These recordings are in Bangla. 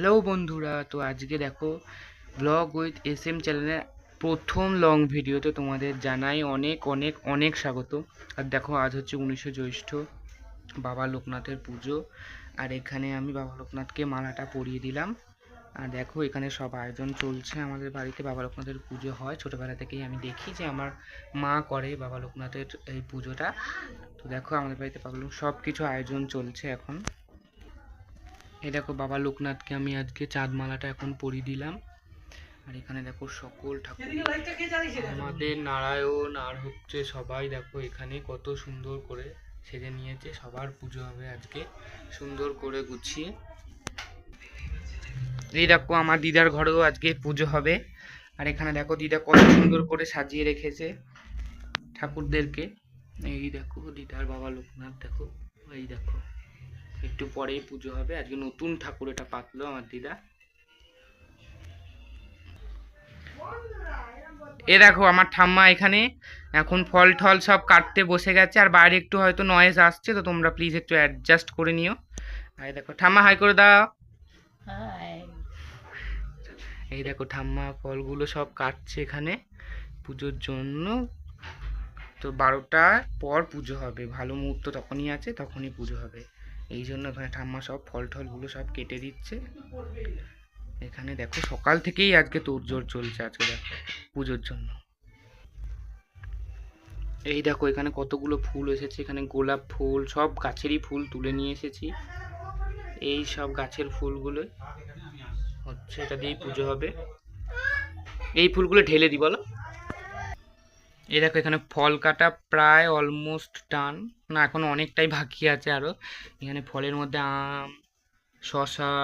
হ্যালো বন্ধুরা, তো আজকে দেখো ব্লগ উইথ এস এম চ্যানেলের প্রথম লং ভিডিওতে তোমাদের জানাই অনেক অনেক অনেক স্বাগত। আর দেখো আজ হচ্ছে 19শে জ্যৈষ্ঠ, বাবা লোকনাথের পুজো। আর এখানে আমি বাবা লোকনাথকে মালাটা পরিয়ে দিলাম। আর দেখো এখানে সব আয়োজন চলছে। আমাদের বাড়িতে বাবা লোকনাথের পুজো হয়, ছোটোবেলা থেকেই আমি দেখি যে আমার মা করে বাবা লোকনাথের এই পুজোটা। তো দেখো আমাদের বাড়িতে বাবা সব কিছু আয়োজন চলছে এখন। এই দেখো বাবা লোকনাথকে আমি আজকে চাঁদমালাটা এখন পরিয়ে দিলাম। আর এখানে দেখো সকল ঠাকুর, আমাদের নারায়ণ আর হচ্ছে সবাই দেখো এখানে কত সুন্দর করে সেজে নিয়েছে। সবার পুজো হবে আজকে সুন্দর করে গুছিয়ে। এই দেখো আমার দিদার ঘরেও আজকে পুজো হবে। আর এখানে দেখো দিদা কত সুন্দর করে সাজিয়ে রেখেছে ঠাকুরদেরকে। এই দেখো দিদার বাবা লোকনাথ, দেখো এই দেখো একটু পরেই পুজো হবে। আজকে নতুন ঠাকুর এটা পাতলো আমার দিদা। এ দেখো আমার ঠাম্মা এখানে এখন ফল ঠল সব কাটতে বসে গেছে। আর বাইরে একটু হয়তো নয়েজ আসছে, তো তোমরা প্লিজ একটু অ্যাডজাস্ট করে নিও। আর দেখো ঠাম্মা হাই করে দাও। এই দেখো ঠাম্মা ফলগুলো সব কাটছে এখানে পুজোর জন্য। তো 12টার পর পুজো হবে, ভালো মুহূর্ত তখনই আছে, তখনই পুজো হবে। এই জন্য এখানে ঠাম্মা সব ফল টলগুলো সব কেটে দিচ্ছে। এখানে দেখো সকাল থেকেই আজকে তোড়জোড় চলছে আজকে দেখো পুজোর জন্য। এই দেখো এখানে কতগুলো ফুল এসেছে, এখানে গোলাপ ফুল, সব গাছেরই ফুল তুলে নিয়ে এসেছি। এই সব গাছের ফুলগুলো হচ্ছে, এটা দিয়েই পুজো হবে। এই ফুলগুলো ঢেলে দিই বলো। এই দেখো এখানে ফল কাটা প্রায় অলমোস্ট ডান, না এখন অনেকটাই বাকি আছে আরো। এখানে ফলের মধ্যে আম, শসা,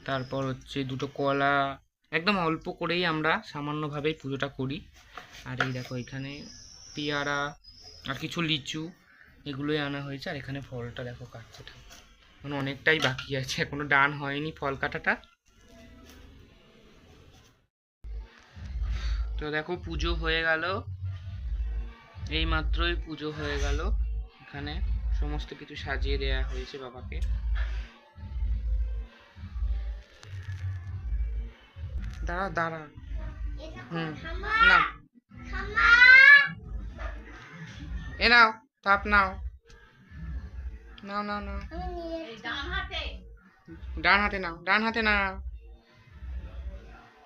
তারপর হচ্ছে দুটো কলা, একদম অল্প করেই আমরা সামান্যভাবেই পুজোটা করি। আর এই দেখো এখানে পেয়ারা আর কিছু লিচু, এগুলোই আনা হয়েছে। আর এখানে ফলটা দেখো কাটছে, মানে অনেকটাই বাকি আছে, এখনো ডান হয়নি ফল কাটাটা। তো দেখো পুজো হয়ে গেল, এই মাত্রই পুজো হয়ে গেল। এখানে সমস্ত কিছু সাজিয়ে দেয়া হয়েছে বাবাকে। দাঁড়া দাঁড়া, না এ নাও তাপ নাও, নাও নাও নাও, ডান হাতে নাও, ডান হাতে নাও,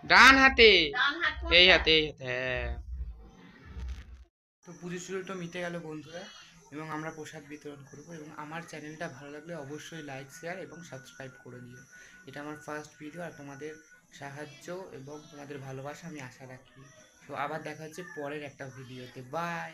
ডান হাতে, এই হাতে এই হাতে, হ্যাঁ। তো পুজো শুরু তো মিটে গেল বন্ধুরা, এবং আমরা প্রসাদ বিতরণ করবো। এবং আমার চ্যানেলটা ভালো লাগলে অবশ্যই লাইক শেয়ার এবং সাবস্ক্রাইব করে দিও। এটা আমার ফার্স্ট ভিডিও, আর তোমাদের সাহায্য এবং তোমাদের ভালোবাসা আমি আশা রাখি। তো আবার দেখা হচ্ছে পরের একটা ভিডিওতে। বাই।